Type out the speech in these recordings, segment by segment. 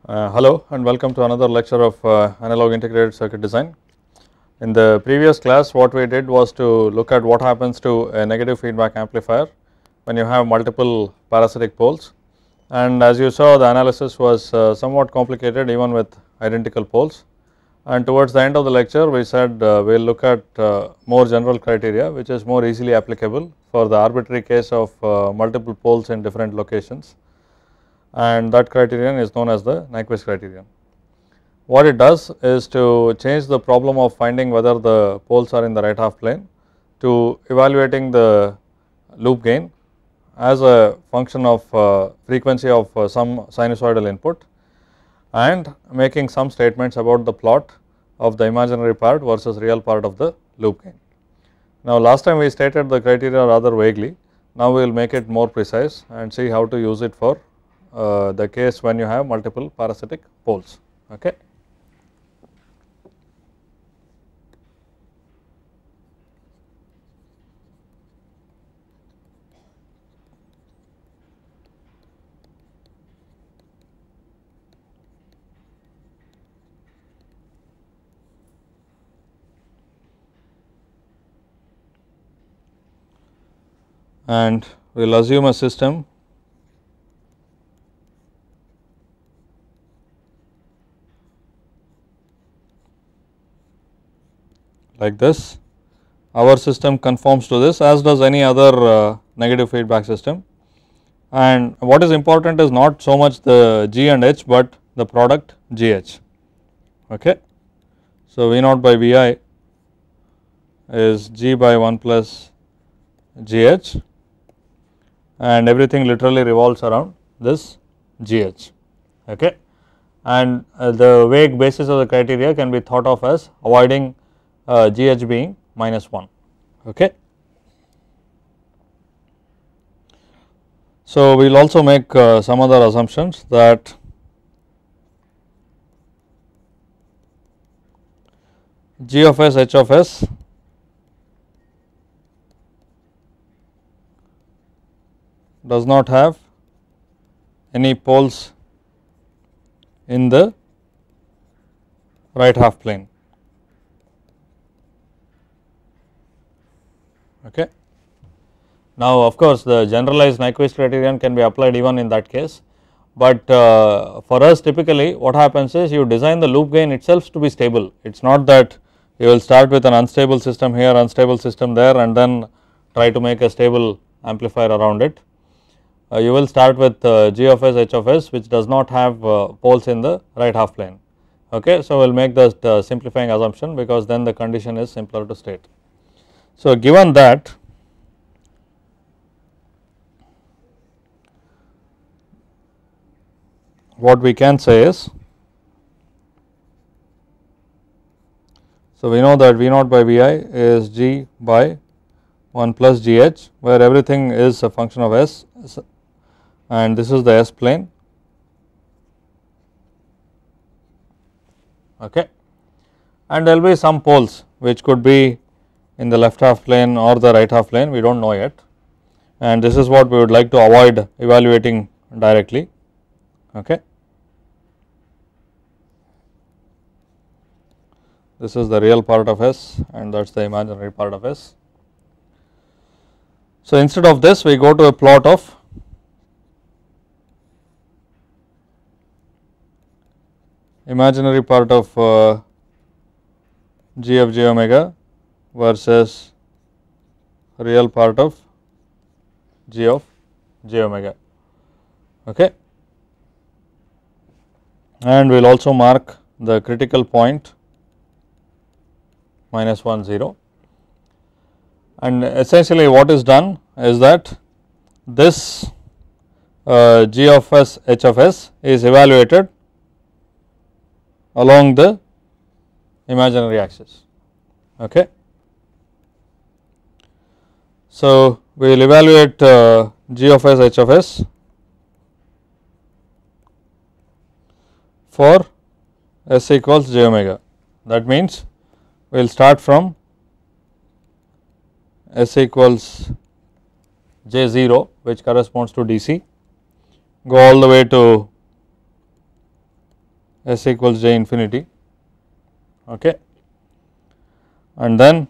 Hello and welcome to another lecture of analog integrated circuit design. In the previous class what we did was to look at what happens to a negative feedback amplifier when you have multiple parasitic poles, and as you saw the analysis was somewhat complicated even with identical poles, and towards the end of the lecture we said we will look at more general criteria which is more easily applicable for the arbitrary case of multiple poles in different locations, and that criterion is known as the Nyquist criterion. What it does is to change the problem of finding whether the poles are in the right half plane to evaluating the loop gain as a function of frequency of some sinusoidal input and making some statements about the plot of the imaginary part versus real part of the loop gain. Now, last time we stated the criteria rather vaguely, now we will make it more precise and see how to use it for the case when you have multiple parasitic poles. Okay. And we will assume a system like this. Our system conforms to this as does any other negative feedback system, and what is important is not so much the G and H, but the product G H. Okay. So, V naught by V I is G by 1 plus G H, and everything literally revolves around this G H. Okay. And the vague basis of the criteria can be thought of as avoiding G H being minus 1. Okay. So, we will also make some other assumptions that G of S H of S does not have any poles in the right half plane. Okay. Now, of course, the generalized Nyquist criterion can be applied even in that case, but for us typically what happens is you design the loop gain itself to be stable. It is not that you will start with an unstable system here, unstable system there, and then try to make a stable amplifier around it. You will start with G of S H of S which does not have poles in the right half plane. Okay. So, we will make the simplifying assumption because then the condition is simpler to state. So, given that what we can say is, so we know that V naught by V I is G by 1 plus G H, where everything is a function of S and this is the S plane. Okay. And there will be some poles which could be in the left half plane or the right half plane, we do not know yet, and this is what we would like to avoid evaluating directly. Okay. This is the real part of S and that is the imaginary part of S. So, instead of this we go to a plot of imaginary part of G of j omega versus real part of G of j omega. Okay. And we will also mark the critical point minus 1 0, and essentially what is done is that this G of S H of S is evaluated along the imaginary axis. Okay. So, we will evaluate G of S H of S for S equals j omega. That means, we will start from S equals j 0 which corresponds to DC, go all the way to S equals j infinity, okay, and then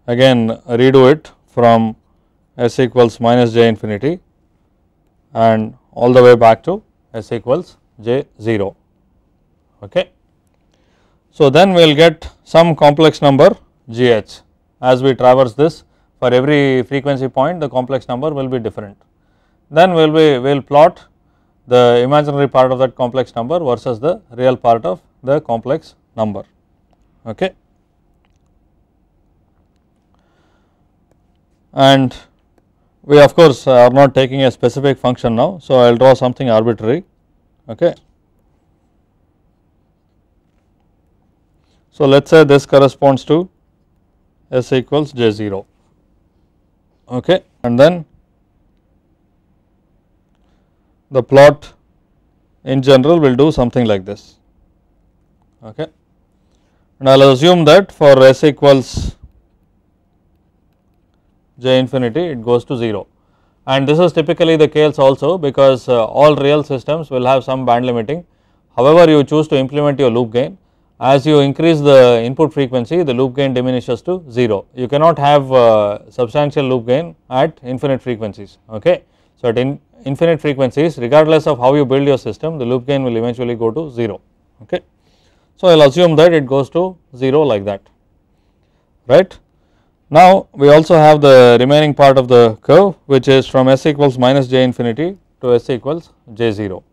again redo it from S equals minus j infinity and all the way back to S equals j 0, okay. So then we will get some complex number g h as we traverse this. For every frequency point the complex number will be different. Then we will plot the imaginary part of that complex number versus the real part of the complex number, okay. And we of course are not taking a specific function now. So, I will draw something arbitrary, okay. So, let us say this corresponds to S equals j 0, okay, and then the plot in general will do something like this, okay. And I will assume that for S equals j infinity it goes to 0, and this is typically the case also because all real systems will have some band limiting. However, you choose to implement your loop gain, as you increase the input frequency the loop gain diminishes to 0. You cannot have substantial loop gain at infinite frequencies, okay. So, at infinite frequencies regardless of how you build your system the loop gain will eventually go to 0, okay. So, I will assume that it goes to 0 like that, right. Now, we also have the remaining part of the curve which is from S equals minus j infinity to S equals j 0,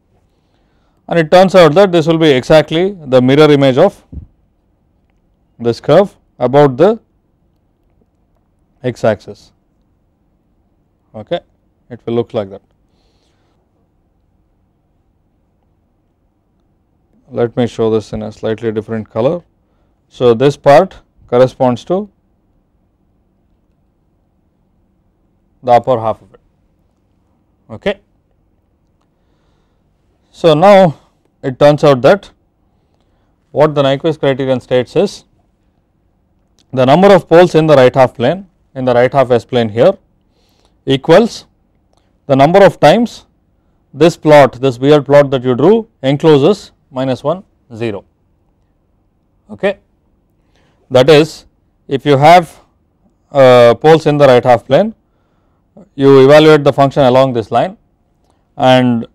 and it turns out that this will be exactly the mirror image of this curve about the x axis, okay. It will look like that. Let me show this in a slightly different color. So, this part corresponds to the upper half of it, okay. So, now it turns out that what the Nyquist criterion states is the number of poles in the right half plane, in the right half S plane here, equals the number of times this plot, this weird plot that you drew encloses minus 1 0, okay. That is, if you have poles in the right half plane, you evaluate the function along this line, and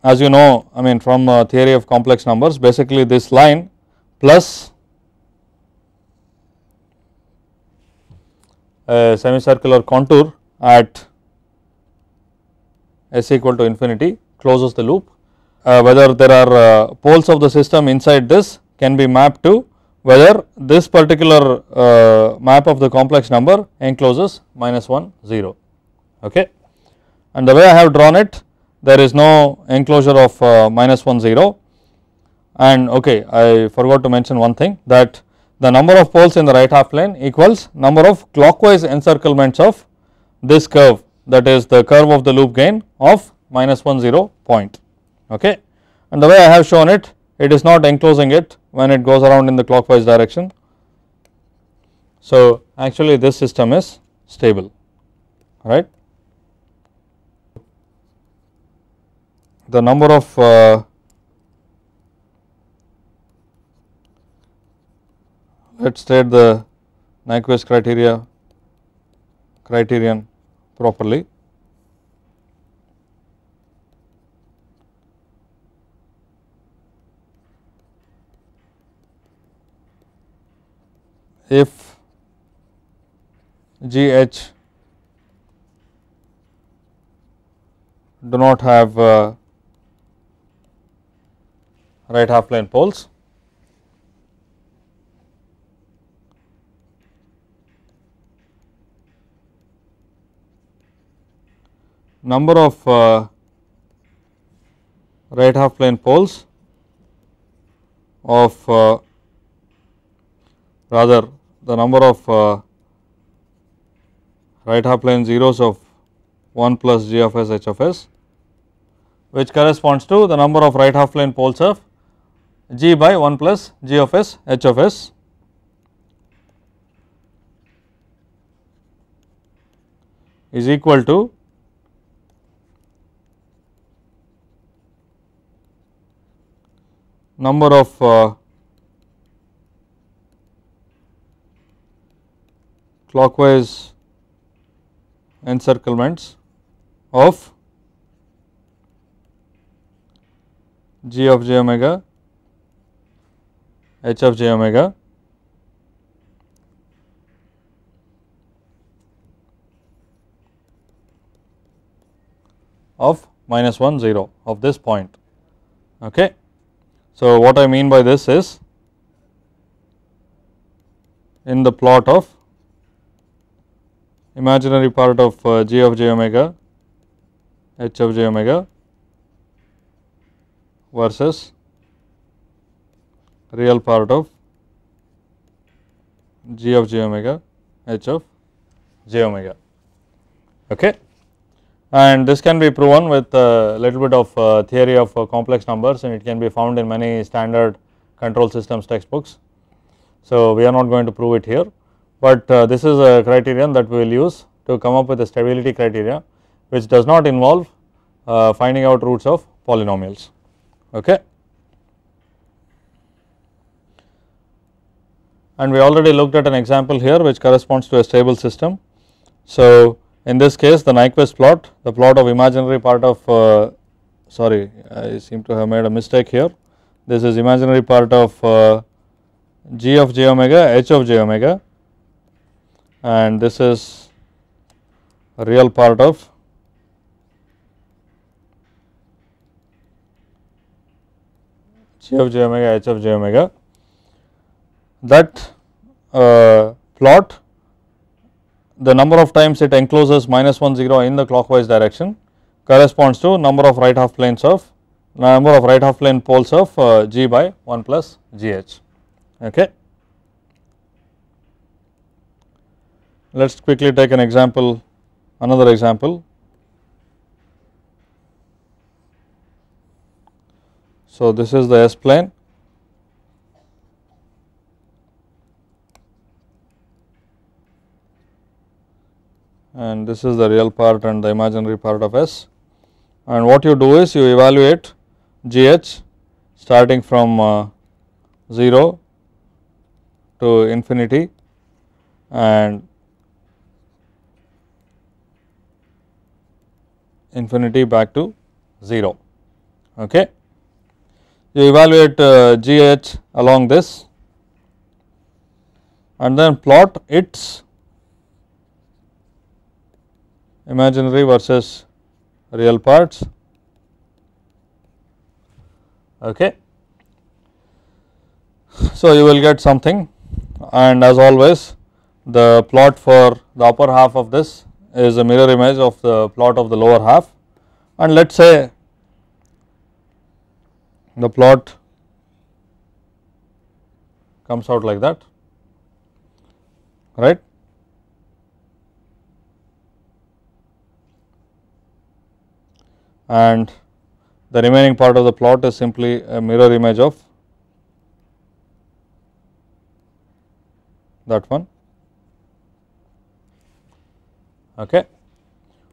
as you know, I mean from theory of complex numbers, basically this line plus a semicircular contour at S equal to infinity closes the loop. Whether there are poles of the system inside this can be mapped to whether this particular map of the complex number encloses minus 1 0, okay. And the way I have drawn it, there is no enclosure of minus 1 0, and okay, I forgot to mention one thing, that the number of poles in the right half plane equals number of clockwise encirclements of this curve, that is the curve of the loop gain of minus 1 0 point, okay. And the way I have shown it, it is not enclosing it when it goes around in the clockwise direction. So, actually this system is stable, right. The number of let us state the Nyquist criterion properly. If G H do not have right half plane poles, number of right half plane poles of rather the number of right half plane zeros of 1 plus g of s h of s, which corresponds to the number of right half plane poles of g by 1 plus g of s h of s, is equal to number of clockwise encirclements of g of j omega h of j omega of minus 1 0 of this point. Okay. So, what I mean by this is, in the plot of imaginary part of g of j omega h of j omega versus real part of g of j omega h of j omega. Okay. And this can be proven with a little bit of theory of complex numbers, and it can be found in many standard control systems textbooks. So, we are not going to prove it here, but this is a criterion that we will use to come up with a stability criteria, which does not involve finding out roots of polynomials. Okay. And we already looked at an example here which corresponds to a stable system. So, in this case the Nyquist plot, the plot of imaginary part of sorry, I seem to have made a mistake here. This is imaginary part of g of j omega h of j omega, and this is a real part of g of j omega h of j omega. That plot, the number of times it encloses minus 1 0 in the clockwise direction corresponds to number of right half plane poles of g by 1 plus g h. Okay. Let us quickly take an example, another example. So, this is the S plane, and this is the real part and the imaginary part of S, and what you do is you evaluate g h starting from 0 to infinity and infinity back to 0. Okay. You evaluate g h along this and then plot its imaginary versus real parts. Okay. So, you will get something, and as always the plot for the upper half of this is a mirror image of the plot of the lower half, and let us say the plot comes out like that, right. And the remaining part of the plot is simply a mirror image of that one. Okay.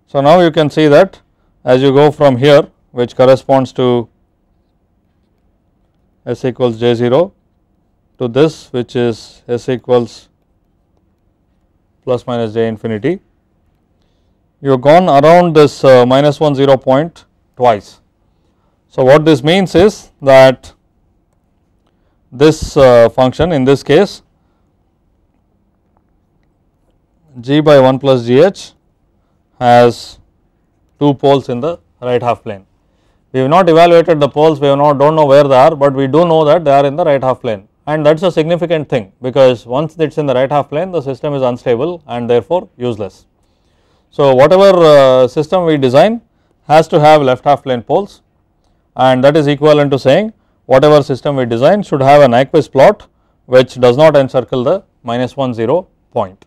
So, now you can see that as you go from here, which corresponds to S equals j 0 to this, which is S equals plus minus j infinity, you have gone around this minus 1 0 point twice. So, what this means is that this function, in this case g by 1 plus g h, has 2 poles in the right half plane. We have not evaluated the poles, we have not, do not know where they are, but we do know that they are in the right half plane, and that is a significant thing, because once it is in the right half plane the system is unstable and therefore useless. So, whatever system we design has to have left half plane poles, and that is equivalent to saying whatever system we design should have a Nyquist plot which does not encircle the minus 1 0 point.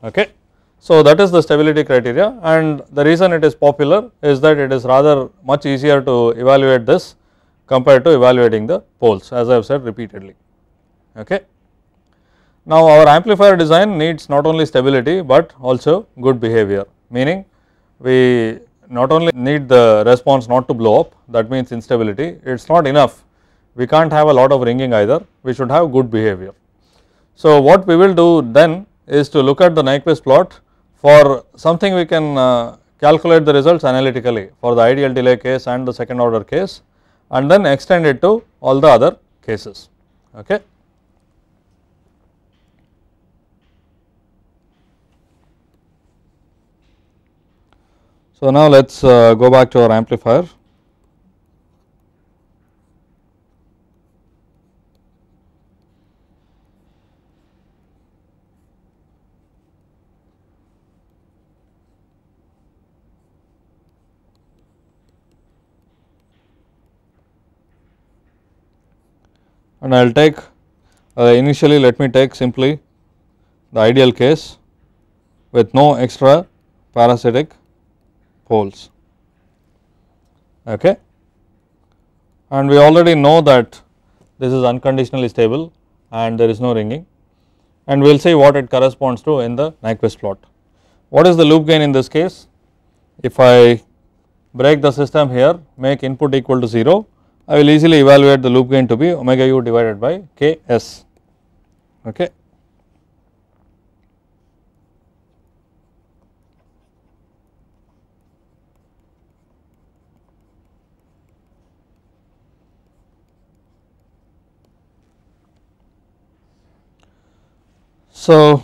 Okay. So, that is the stability criteria, and the reason it is popular is that it is rather much easier to evaluate this compared to evaluating the poles, as I have said repeatedly. Okay. Now, our amplifier design needs not only stability, but also good behavior, meaning we not only need the response not to blow up, that means instability. It is not enough we can't have a lot of ringing either, we should have good behavior. So, what we will do then is to look at the Nyquist plot for something we can calculate the results analytically for the ideal delay case and the second order case, and then extend it to all the other cases. Okay. So, now let us go back to our amplifier. And I will take initially, let me take simply the ideal case with no extra parasitic poles. Okay. And we already know that this is unconditionally stable and there is no ringing, and we will see what it corresponds to in the Nyquist plot. What is the loop gain in this case? If I break the system here, make input equal to 0, I will easily evaluate the loop gain to be omega u divided by k s. Okay. So,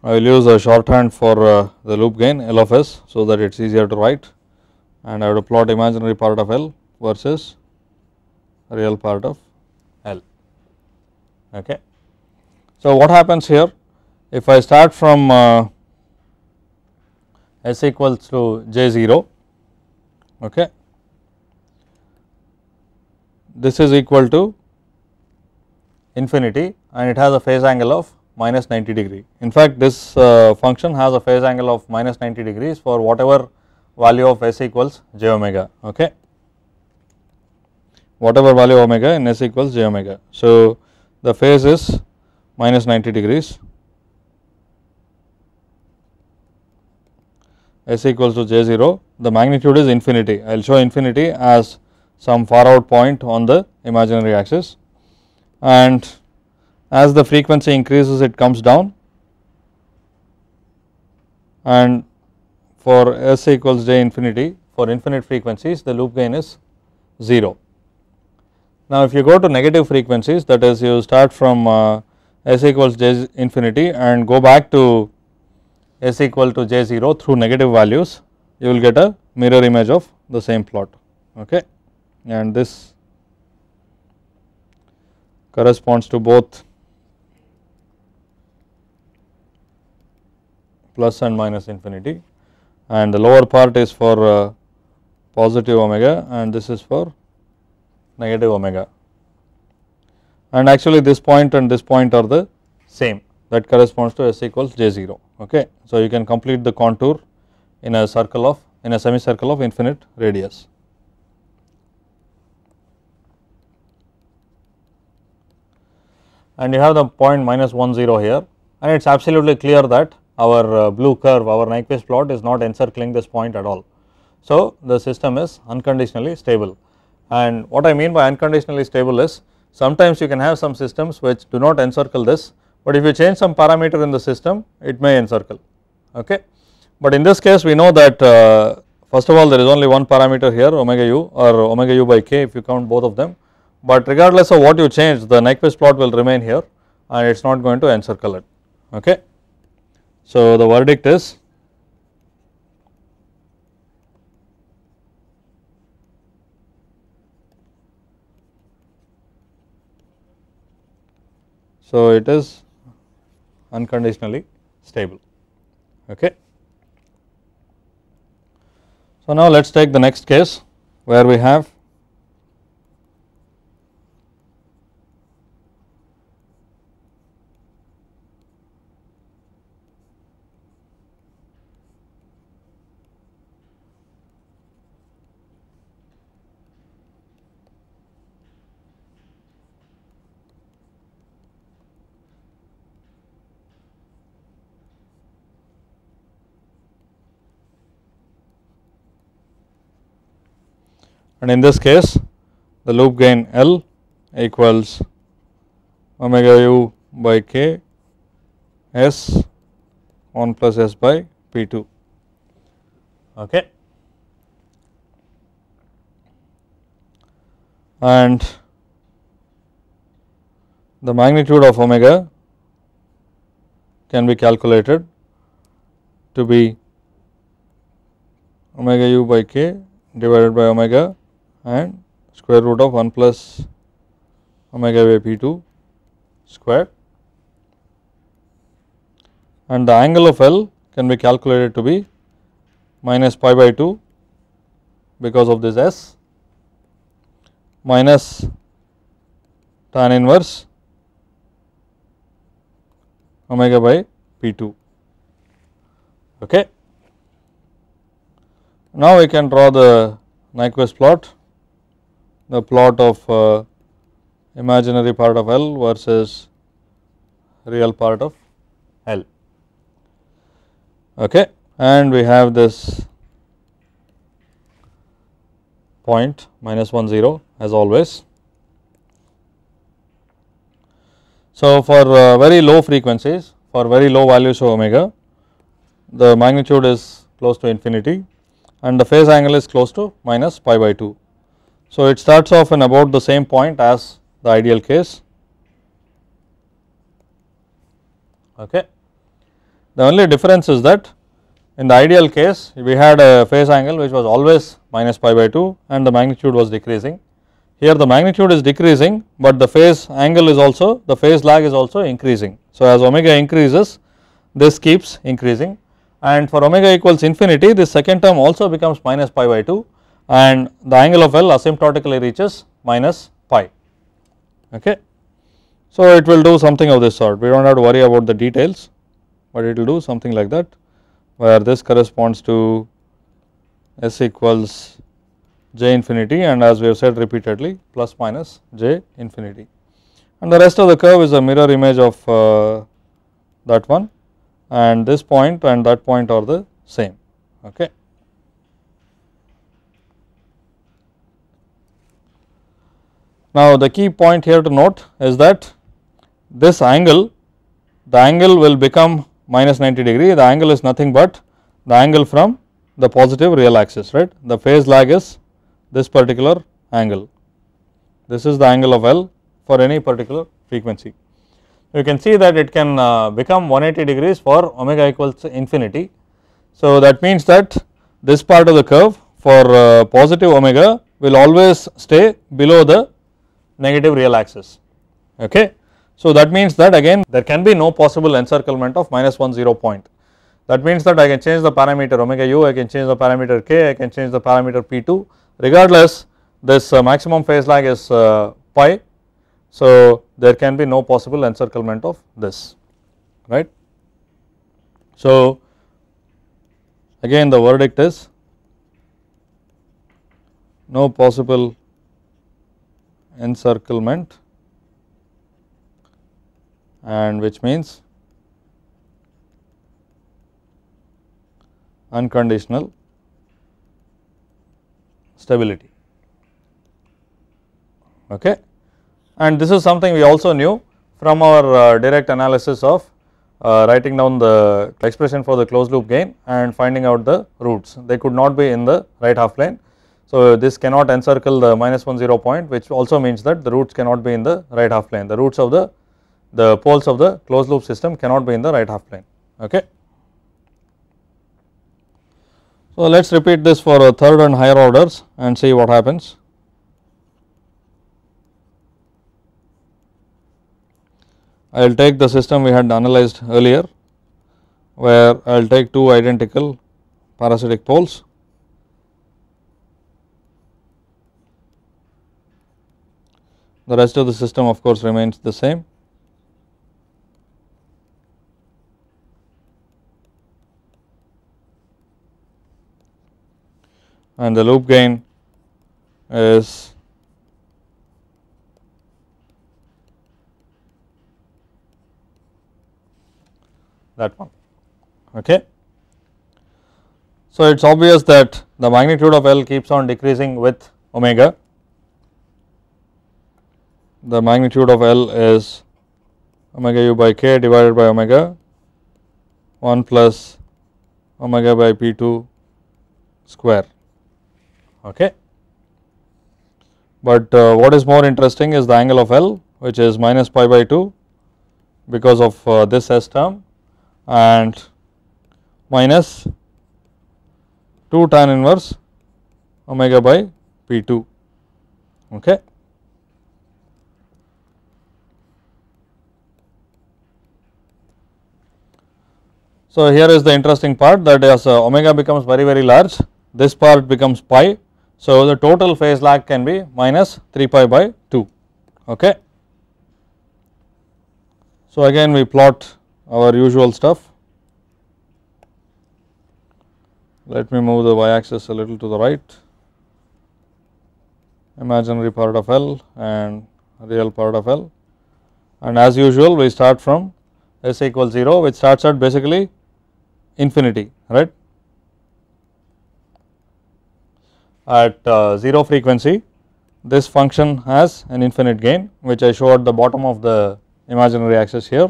I will use a shorthand for the loop gain L of s, so that it is easier to write, and I have to plot imaginary part of L versus real part of L. Okay. So, what happens here, if I start from s equals to j 0, okay, this is equal to infinity and it has a phase angle of minus 90 degree. In fact, this function has a phase angle of minus 90 degrees for whatever value of s equals j omega. Okay. Whatever value omega in s equals j omega. So, the phase is minus 90 degrees, s equals to j 0, the magnitude is infinity. I will show infinity as some far out point on the imaginary axis, and as the frequency increases it comes down, and for s equals j infinity, for infinite frequencies the loop gain is 0. Now, if you go to negative frequencies, that is you start from s equals j infinity and go back to s equal to j 0 through negative values, you will get a mirror image of the same plot. Okay. And this corresponds to both plus and minus infinity, and the lower part is for positive omega and this is for negative omega, and actually this point and this point are the same, that corresponds to s equals j 0. Okay. So, you can complete the contour in a circle of in a semicircle of infinite radius. And you have the point minus 1 0 here, and it is absolutely clear that our blue curve, our Nyquist plot is not encircling this point at all. So, the system is unconditionally stable, and what I mean by unconditionally stable is sometimes you can have some systems which do not encircle this, but if you change some parameter in the system it may encircle. Okay. But in this case we know that first of all there is only one parameter here omega u or omega u by k if you count both of them, but regardless of what you change the Nyquist plot will remain here and it is not going to encircle it. Okay. So, the verdict is so it is unconditionally stable. Okay. So, now let us take the next case where we have and in this case the loop gain L equals omega u by k S 1 plus S by P 2. Okay. And the magnitude of omega can be calculated to be omega u by k divided by omega and square root of 1 plus omega by P 2 square, and the angle of L can be calculated to be minus pi by 2 because of this S minus tan inverse omega by P 2. Okay. Now we can draw the Nyquist plot, the plot of imaginary part of L versus real part of L. Okay. And we have this point minus 1 0 as always. So, for very low frequencies, for very low values of omega, the magnitude is close to infinity and the phase angle is close to minus pi by 2. So, it starts off in about the same point as the ideal case. Okay. The only difference is that in the ideal case we had a phase angle which was always minus pi by 2 and the magnitude was decreasing. Here the magnitude is decreasing, but the phase angle is also, the phase lag is also increasing. So, as omega increases, this keeps increasing, and for omega equals infinity, this second term also becomes minus pi by 2 and the angle of L asymptotically reaches minus pi. Okay. So, it will do something of this sort, we do not have to worry about the details, but it will do something like that, where this corresponds to S equals j infinity, and as we have said repeatedly, plus minus j infinity, and the rest of the curve is a mirror image of that one, and this point and that point are the same. Okay. Now, the key point here to note is that this angle, the angle will become minus 90 degree, the angle is nothing but the angle from the positive real axis, right. The phase lag is this particular angle, this is the angle of L for any particular frequency. You can see that it can become 180 degrees for omega equals infinity. So, that means that this part of the curve for positive omega will always stay below the negative real axis. Okay. So, that means that again there can be no possible encirclement of minus 1 0 point. That means that I can change the parameter omega u, I can change the parameter k, I can change the parameter P 2, regardless this maximum phase lag is pi. So, there can be no possible encirclement of this, right. So, again the verdict is no possible encirclement, and which means unconditional stability. Okay. And this is something we also knew from our direct analysis of writing down the expression for the closed loop gain and finding out the roots. They could not be in the right half plane. So, this cannot encircle the minus 1 0 point, which also means that the roots cannot be in the right half plane. The roots of the poles of the closed loop system cannot be in the right half plane. Okay. So, let us repeat this for a third and higher orders and see what happens. I will take the system we had analyzed earlier, where I will take two identical parasitic poles. The rest of the system of course remains the same. And the loop gain is that one. Okay. So, it is obvious that the magnitude of L keeps on decreasing with omega. The magnitude of L is omega u by k divided by omega 1 plus omega by P2 square. Okay. But what is more interesting is the angle of L, which is minus pi by 2 because of this S term, and minus 2 tan inverse omega by P2. Okay. So, here is the interesting part, that as omega becomes very large, this part becomes pi. So, the total phase lag can be minus 3 pi by 2. Okay. So, again we plot our usual stuff. Let me move the y axis a little to the right, imaginary part of L and real part of L, and as usual we start from S equals 0, which starts at basically infinity, right. At 0 frequency, this function has an infinite gain, which I show at the bottom of the imaginary axis here,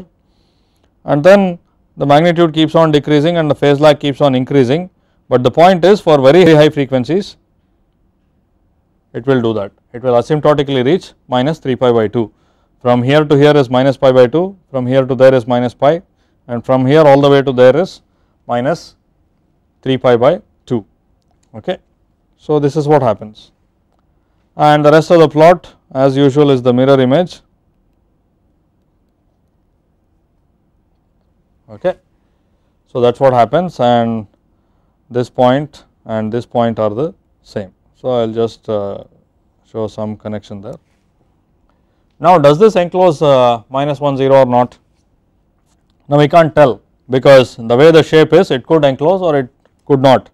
and then the magnitude keeps on decreasing and the phase lag keeps on increasing, but the point is for very high frequencies it will do that, it will asymptotically reach minus 3 pi by 2. From here to here is minus pi by 2, from here to there is minus pi, and from here all the way to there is minus 3 pi by 2. Okay. So, this is what happens, and the rest of the plot as usual is the mirror image. Okay. So, that is what happens, and this point and this point are the same. So, I will just show some connection there. Now, does this enclose minus 1 0 or not? Now, we can't tell, because the way the shape is, it could enclose or it could not,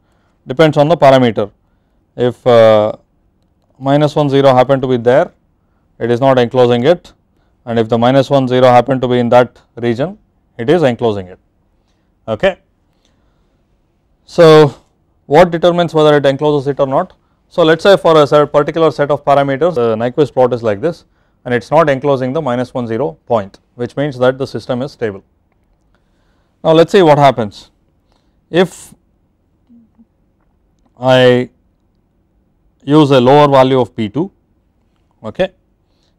depends on the parameter. If minus 1 0 happen to be there, it is not enclosing it, and if the minus 1 0 happen to be in that region, it is enclosing it. Okay. So, what determines whether it encloses it or not? So, let us say for a particular set of parameters, the Nyquist plot is like this, and it is not enclosing the minus 1 0 point, which means that the system is stable. Now, let us see what happens if I use a lower value of P2. Okay.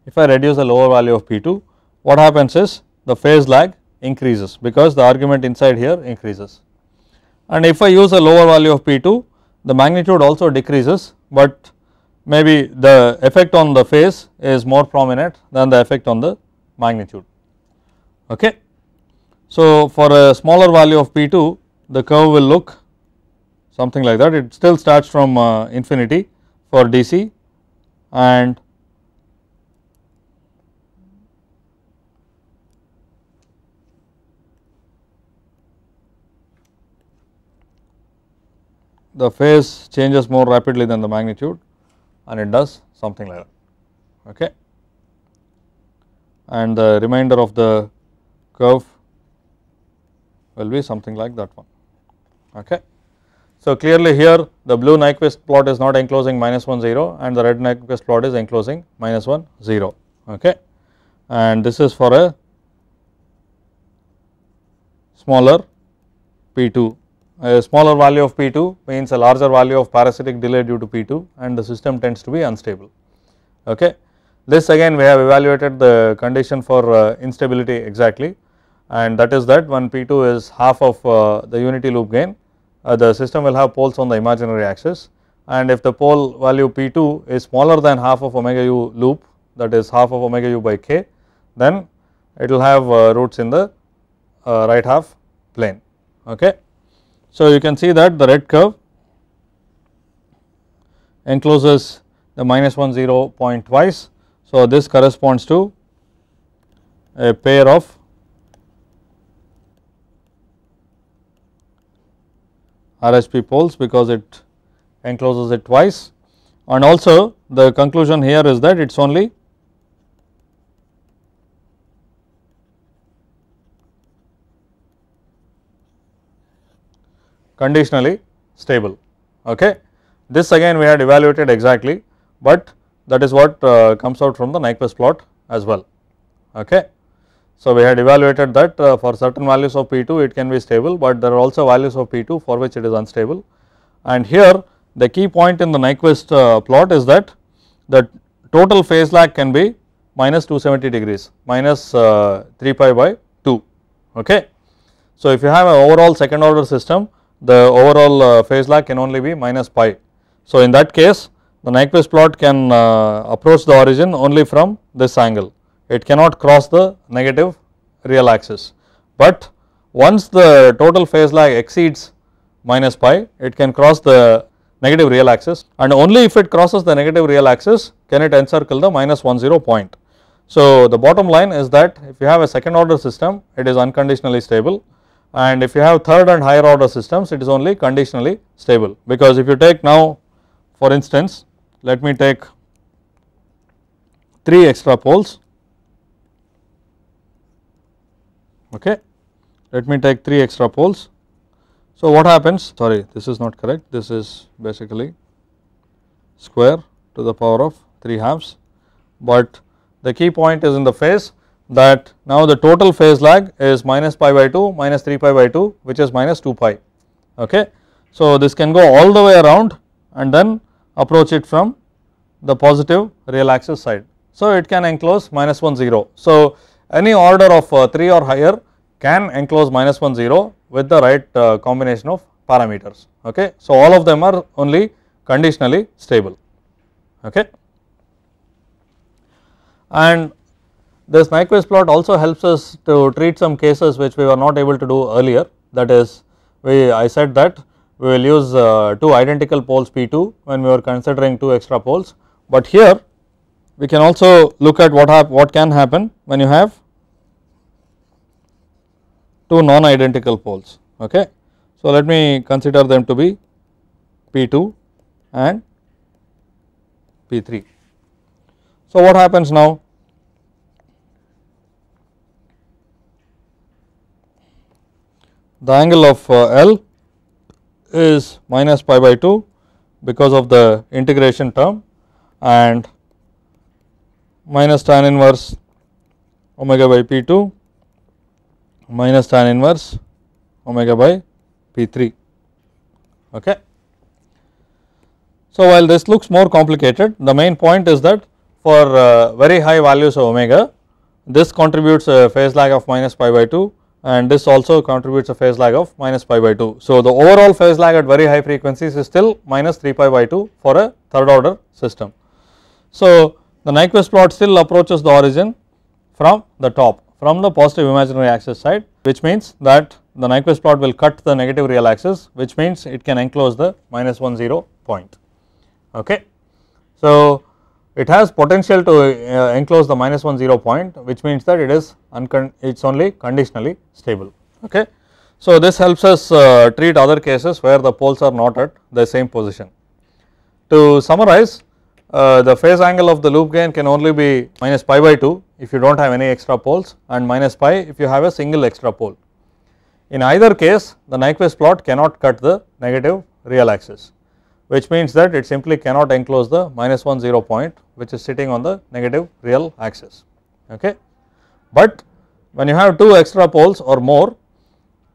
If I reduce the lower value of P2, what happens is the phase lag increases, because the argument inside here increases, and if I use a lower value of P2, the magnitude also decreases, but maybe the effect on the phase is more prominent than the effect on the magnitude. Okay. So, for a smaller value of P2, the curve will look something like that. It still starts from infinity for DC, and the phase changes more rapidly than the magnitude, and it does something like that. Okay. And the remainder of the curve will be something like that one. Okay. So, clearly here the blue Nyquist plot is not enclosing minus 1 0, and the red Nyquist plot is enclosing minus 1 0. Okay. And this is for a smaller P2. A smaller value of P2 means a larger value of parasitic delay due to P2, and the system tends to be unstable. Okay. This again we have evaluated the condition for instability exactly, and that is that when P2 is half of the unity loop gain, the system will have poles on the imaginary axis, and if the pole value P2 is smaller than half of omega u loop, that is half of omega u by k, then it will have roots in the right half plane. Okay. So, you can see that the red curve encloses the minus 1 0 point twice. So, this corresponds to a pair of RHP poles, because it encloses it twice, and also the conclusion here is that it is only conditionally stable. Okay. This again we had evaluated exactly, but that is what comes out from the Nyquist plot as well. Okay. So, we had evaluated that for certain values of P2 it can be stable, but there are also values of P2 for which it is unstable. And here the key point in the Nyquist plot is that the total phase lag can be minus 270 degrees, minus 3 pi by 2. Okay. So, if you have an overall second order system, the overall phase lag can only be minus pi. So, in that case the Nyquist plot can approach the origin only from this angle. It cannot cross the negative real axis, but once the total phase lag exceeds minus pi, it can cross the negative real axis, and only if it crosses the negative real axis can it encircle the minus 10 point. So, the bottom line is that if you have a second order system, it is unconditionally stable, and if you have third and higher order systems, it is only conditionally stable, because if you take now, for instance, let me take 3 extra poles. Okay. Let me take 3 extra poles. So, what happens? Sorry, this is not correct. This is basically square to the power of 3 halves, but the key point is in the phase that now the total phase lag is minus pi by 2 minus 3 pi by 2, which is minus 2 pi. Okay. So, this can go all the way around and then approach it from the positive real axis side. So, it can enclose minus 10. So, any order of 3 or higher can enclose minus 10 with the right combination of parameters. Okay. So, all of them are only conditionally stable. Okay. And this Nyquist plot also helps us to treat some cases which we were not able to do earlier. That is, I said that we will use 2 identical poles P2 when we were considering 2 extra poles, but here we can also look at what can happen when you have 2 non-identical poles. Okay. So, let me consider them to be P2 and P3. So, what happens now? The angle of L is minus pi by 2 because of the integration term, and minus tan inverse omega by P2 minus tan inverse omega by P3. Okay. So, while this looks more complicated, the main point is that for very high values of omega, this contributes a phase lag of minus pi by 2, and this also contributes a phase lag of minus pi by 2. So, the overall phase lag at very high frequencies is still minus 3 pi by 2 for a third order system. So, the Nyquist plot still approaches the origin from the top, from the positive imaginary axis side, which means that the Nyquist plot will cut the negative real axis, which means it can enclose the minus 10 point. Okay. So, it has potential to enclose the minus 10 point, which means that it is only conditionally stable. Okay. So, this helps us treat other cases where the poles are not at the same position. To summarize, the phase angle of the loop gain can only be minus pi by 2 if you do not have any extra poles, and minus pi if you have a single extra pole. In either case, the Nyquist plot cannot cut the negative real axis, which means that it simply cannot enclose the minus 10 point, which is sitting on the negative real axis. Okay. But when you have 2 extra poles or more,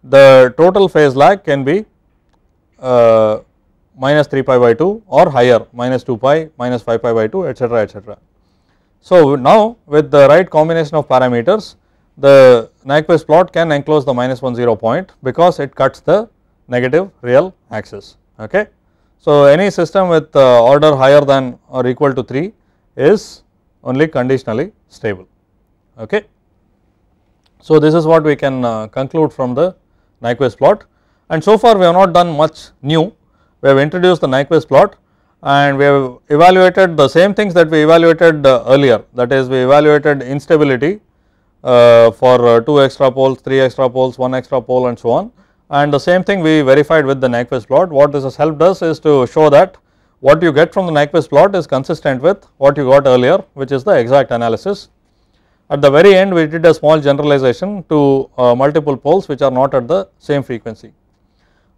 the total phase lag can be minus 3 pi by 2 or higher, minus 2 pi, minus 5 pi by 2, etc., etc. So, now with the right combination of parameters, the Nyquist plot can enclose the minus 10 point because it cuts the negative real axis. Okay. So, any system with order higher than or equal to 3 is only conditionally stable. Okay. So, this is what we can conclude from the Nyquist plot, and so far we have not done much new. We have introduced the Nyquist plot and we have evaluated the same things that we evaluated earlier, that is, we evaluated instability for 2 extra poles, 3 extra poles, 1 extra pole, and so on, and the same thing we verified with the Nyquist plot. What this has helped us is to show that what you get from the Nyquist plot is consistent with what you got earlier, which is the exact analysis. At the very end, we did a small generalization to multiple poles which are not at the same frequency,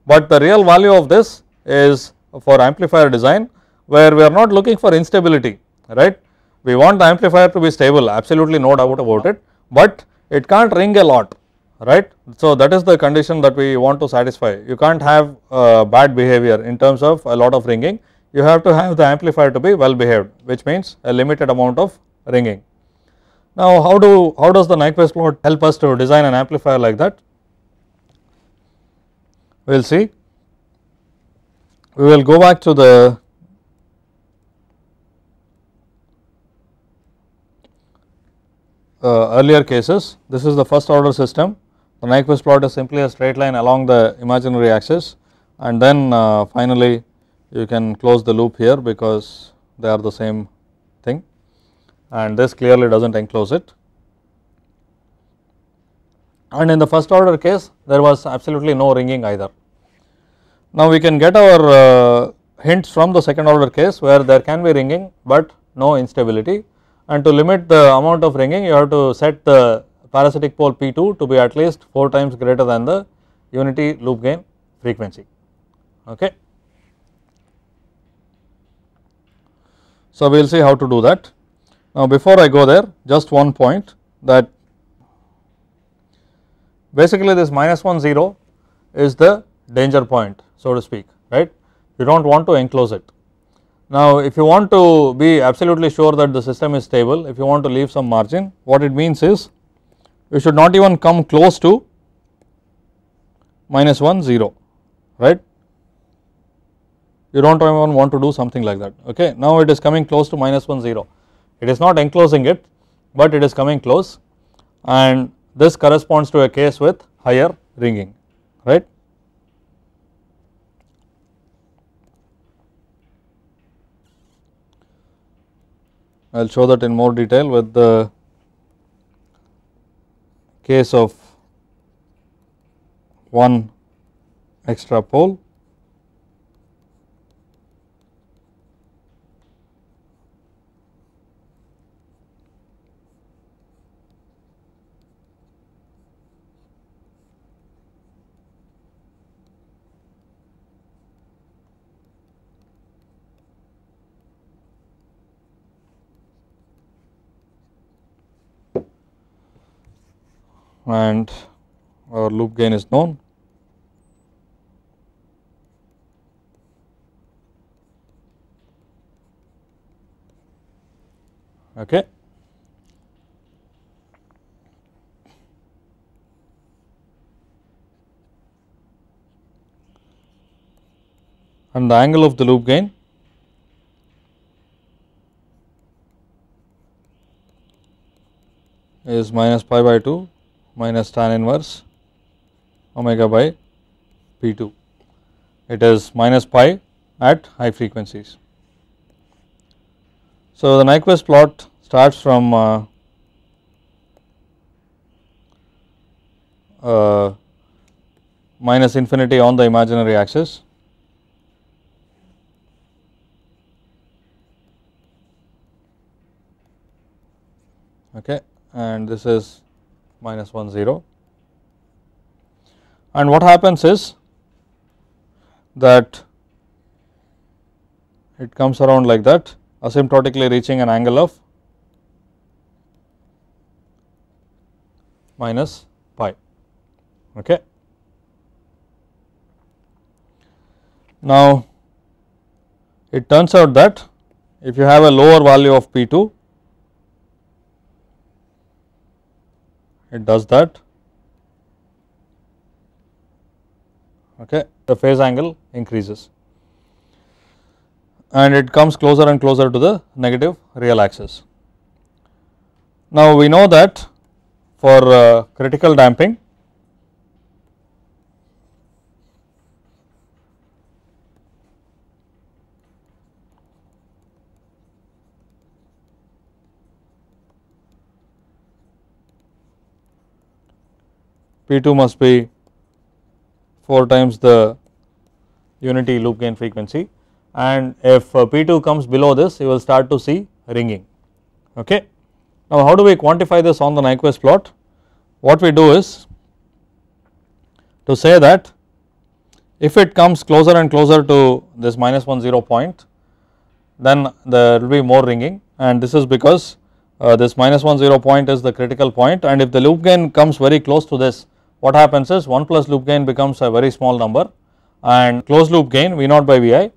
but the real value of this is for amplifier design where we are not looking for instability, right. We want the amplifier to be stable, absolutely no doubt about it, but it can't ring a lot, right. So, that is the condition that we want to satisfy. You can't have bad behavior in terms of a lot of ringing, you have to have the amplifier to be well behaved, which means a limited amount of ringing. Now, how does the Nyquist plot help us to design an amplifier like that? We will see. We will go back to the earlier cases. This is the first order system. The Nyquist plot is simply a straight line along the imaginary axis, and then finally you can close the loop here because they are the same thing, and this clearly does not enclose it. And in the first order case there was absolutely no ringing either. Now, we can get our hints from the second order case where there can be ringing, but no instability, and to limit the amount of ringing you have to set the parasitic pole P2 to be at least 4 times greater than the unity loop gain frequency. Okay. So, we will see how to do that. Now, before I go there, just one point, that basically this -1 0 is the danger point, so to speak, right. You do not want to enclose it. Now, if you want to be absolutely sure that the system is stable, if you want to leave some margin, what it means is you should not even come close to -1 0, right. You do not even want to do something like that. Okay. Now, it is coming close to -1 0, it is not enclosing it, but it is coming close, and this corresponds to a case with higher ringing, right. I will show that in more detail with the case of one extra pole. And our loop gain is known. Okay. And the angle of the loop gain is minus pi by 2 minus tan inverse omega by P2. It is minus pi at high frequencies. So, the Nyquist plot starts from minus infinity on the imaginary axis, okay, and this is -1 0, and what happens is that it comes around like that, asymptotically reaching an angle of minus pi. Okay. Now, it turns out that if you have a lower value of P2, it does that, okay, the phase angle increases and it comes closer and closer to the negative real axis. Now, we know that for critical damping, P2 must be 4 times the unity loop gain frequency, and if P2 comes below this, you will start to see ringing. Okay. Now, how do we quantify this on the Nyquist plot? What we do is to say that if it comes closer and closer to this -1 0 point, then there will be more ringing, and this is because this -1 point is the critical point, and if the loop gain comes very close to this, what happens is 1 plus loop gain becomes a very small number, and closed loop gain V naught by Vi,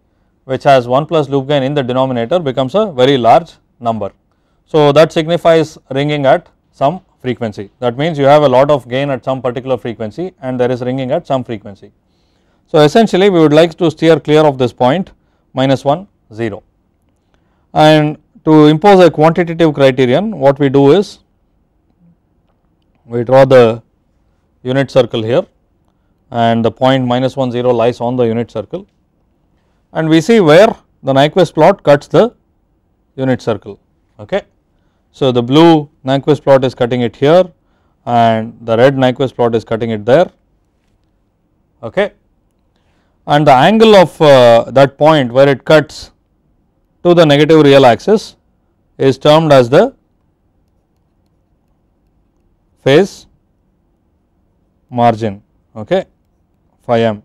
which has 1 plus loop gain in the denominator, becomes a very large number. So that signifies ringing at some frequency. That means you have a lot of gain at some particular frequency and there is ringing at some frequency. So essentially we would like to steer clear of this point -1 0, and to impose a quantitative criterion, what we do is we draw the unit circle here, and the point -1 0 lies on the unit circle, and we see where the Nyquist plot cuts the unit circle. Okay. So the blue Nyquist plot is cutting it here, and the red Nyquist plot is cutting it there. Okay. And the angle of that point where it cuts to the negative real axis is termed as the phase margin, okay, phi m.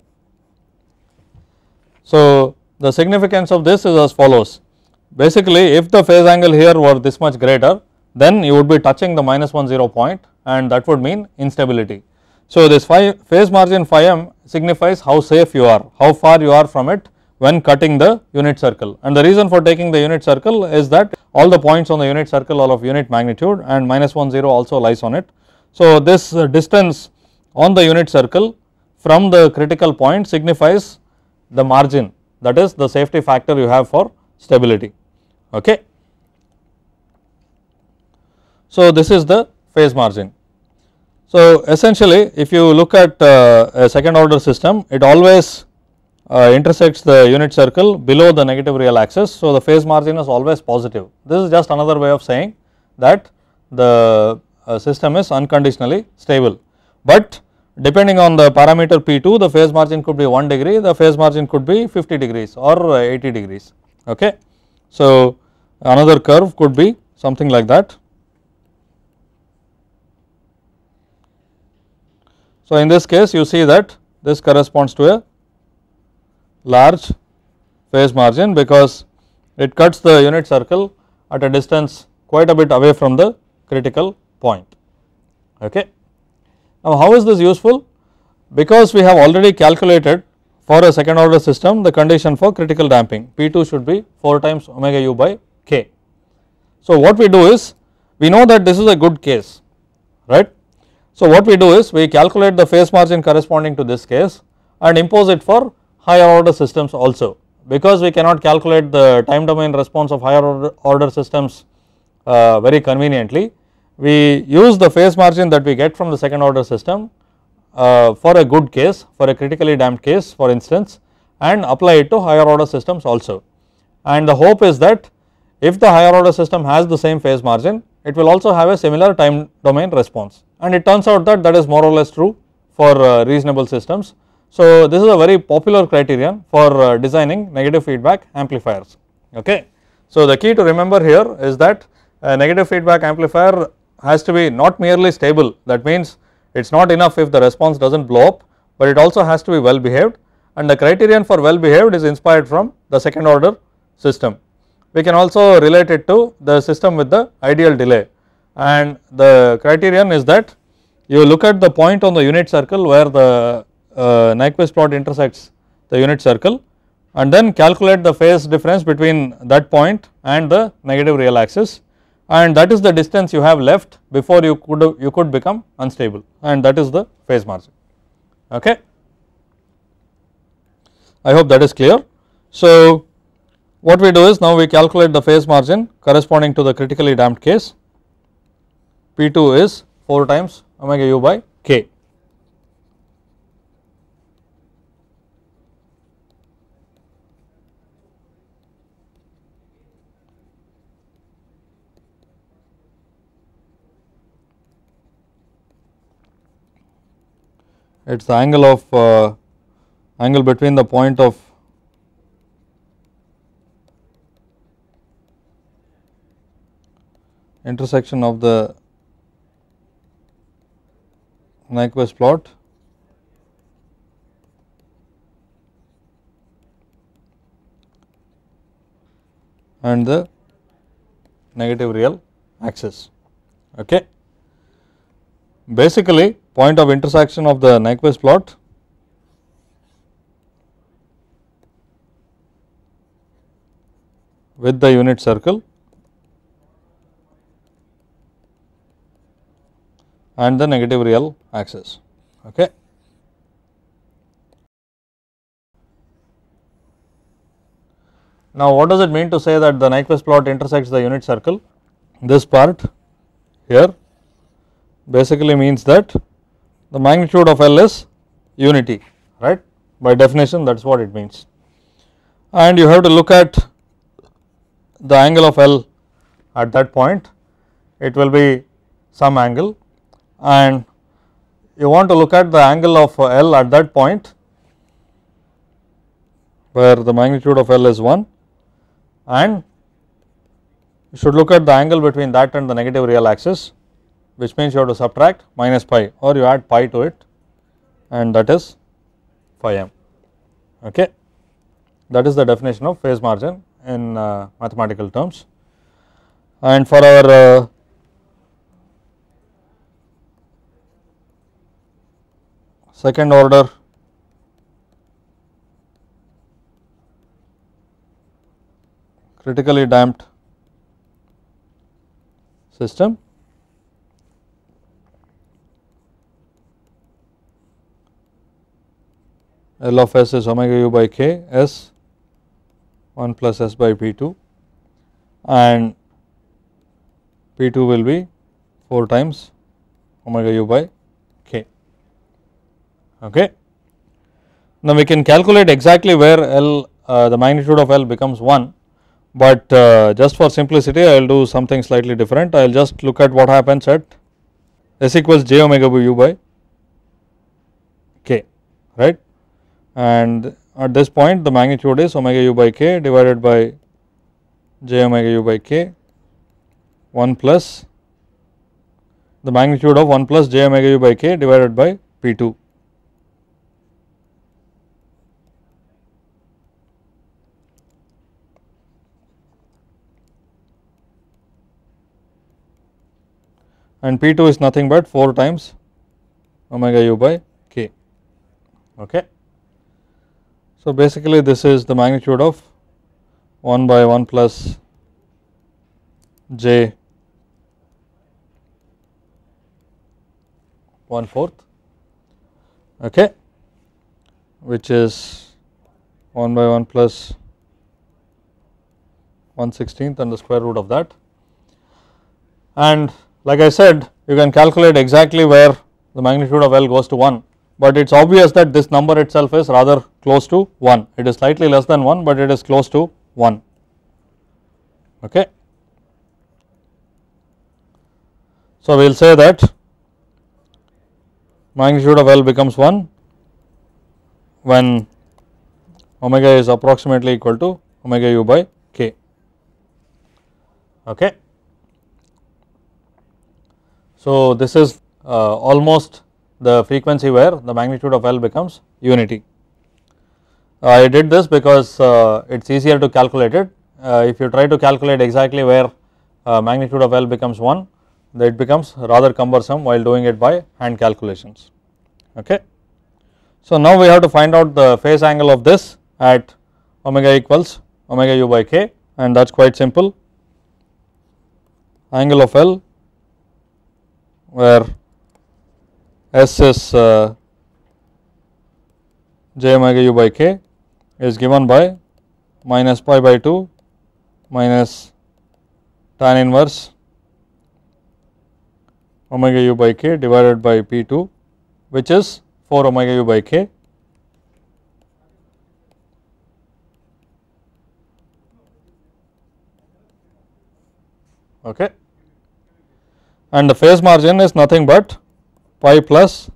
So the significance of this is as follows. Basically, if the phase angle here were this much greater, then you would be touching the -1 0 point, and that would mean instability. So this phase margin phi m signifies how safe you are, how far you are from it when cutting the unit circle, and the reason for taking the unit circle is that all the points on the unit circle are of unit magnitude and -1 0 also lies on it. So this distance on the unit circle from the critical point signifies the margin, that is the safety factor you have for stability. Okay. So this is the phase margin. So essentially if you look at a second order system, it always intersects the unit circle below the negative real axis. So the phase margin is always positive. This is just another way of saying that the system is unconditionally stable, but depending on the parameter P2, the phase margin could be 1 degree, the phase margin could be 50 degrees or 80 degrees. Okay. So another curve could be something like that. So in this case you see that this corresponds to a large phase margin because it cuts the unit circle at a distance quite a bit away from the critical point. Okay. Now how is this useful? Because we have already calculated for a second order system the condition for critical damping, P2 should be 4 times omega u by k. So what we do is, we know that this is a good case, right. So what we do is we calculate the phase margin corresponding to this case and impose it for higher order systems also, because we cannot calculate the time domain response of higher order systems very conveniently. We use the phase margin that we get from the second order system for a good case, for a critically damped case for instance, and apply it to higher order systems also. And the hope is that if the higher order system has the same phase margin, it will also have a similar time domain response, and it turns out that that is more or less true for reasonable systems. So this is a very popular criterion for designing negative feedback amplifiers. Okay. So the key to remember here is that a negative feedback amplifier has to be not merely stable, that means it is not enough if the response does not blow up, but it also has to be well behaved, and the criterion for well behaved is inspired from the second order system. We can also relate it to the system with the ideal delay, and the criterion is that you look at the point on the unit circle where the Nyquist plot intersects the unit circle, and then calculate the phase difference between that point and the negative real axis, and that is the distance you have left before you could become unstable, and that is the phase margin. Okay. I hope that is clear. So what we do is, now we calculate the phase margin corresponding to the critically damped case. P2 is 4 times omega u by k. It is the angle of angle between the point of intersection of the Nyquist plot and the negative real axis. Okay. Basically, point of intersection of the Nyquist plot with the unit circle and the negative real axis. Okay. Now, what does it mean to say that the Nyquist plot intersects the unit circle? This part here basically means that the magnitude of L is unity, right. By definition, that is what it means. And you have to look at the angle of L at that point. It will be some angle, and you want to look at the angle of L at that point where the magnitude of L is 1, and you should look at the angle between that and the negative real axis, which means you have to subtract minus pi, or you add pi to it, and that is phi m. Okay. That is the definition of phase margin in mathematical terms. And for our second order critically damped system, L of s is omega u by k s 1 plus s by p 2, and p 2 will be 4 times omega u by k. Okay. Now, we can calculate exactly where L the magnitude of L becomes 1, but just for simplicity I will do something slightly different. I will just look at what happens at s equals j omega u by k, right, and at this point the magnitude is omega u by k divided by j omega u by k 1 plus the magnitude of 1 plus j omega u by k divided by p 2. And p 2 is nothing but 4 times omega u by k. Okay. So, basically this is the magnitude of 1 by 1 plus j 1/4, okay, which is 1 by 1 plus 1/16 and the square root of that. And like I said, you can calculate exactly where the magnitude of L goes to 1, but it is obvious that this number itself is rather close to 1. It is slightly less than 1, but it is close to 1. Okay. So, we will say that magnitude of L becomes 1 when omega is approximately equal to omega u by k. Okay. So, this is almost the frequency where the magnitude of L becomes unity. I did this because it is easier to calculate it. If you try to calculate exactly where magnitude of L becomes 1, then it becomes rather cumbersome while doing it by hand calculations. Okay. So, now we have to find out the phase angle of this at omega equals omega u by k, and that is quite simple. Angle of L where s is j omega u by k is given by minus pi by 2 minus tan inverse omega u by k divided by p 2, which is 4 omega u by k. Okay. And the phase margin is nothing but pi plus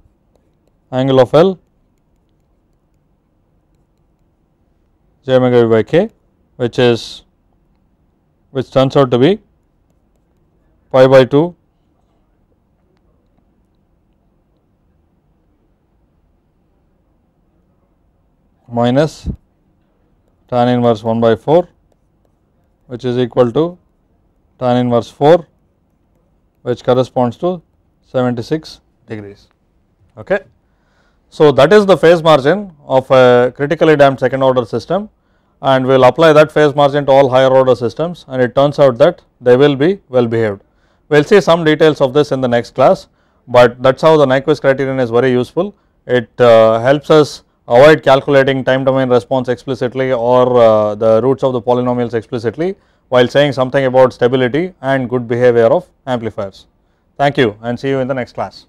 angle of L j omega u by k, which turns out to be pi by 2 minus tan inverse 1 by 4 which is equal to tan inverse 4, which corresponds to 76 degrees. Okay. So, that is the phase margin of a critically damped second order system, and we will apply that phase margin to all higher order systems, and it turns out that they will be well behaved. We will see some details of this in the next class, but that is how the Nyquist criterion is very useful. It helps us avoid calculating time domain response explicitly or the roots of the polynomials explicitly, while saying something about stability and good behavior of amplifiers. Thank you and see you in the next class.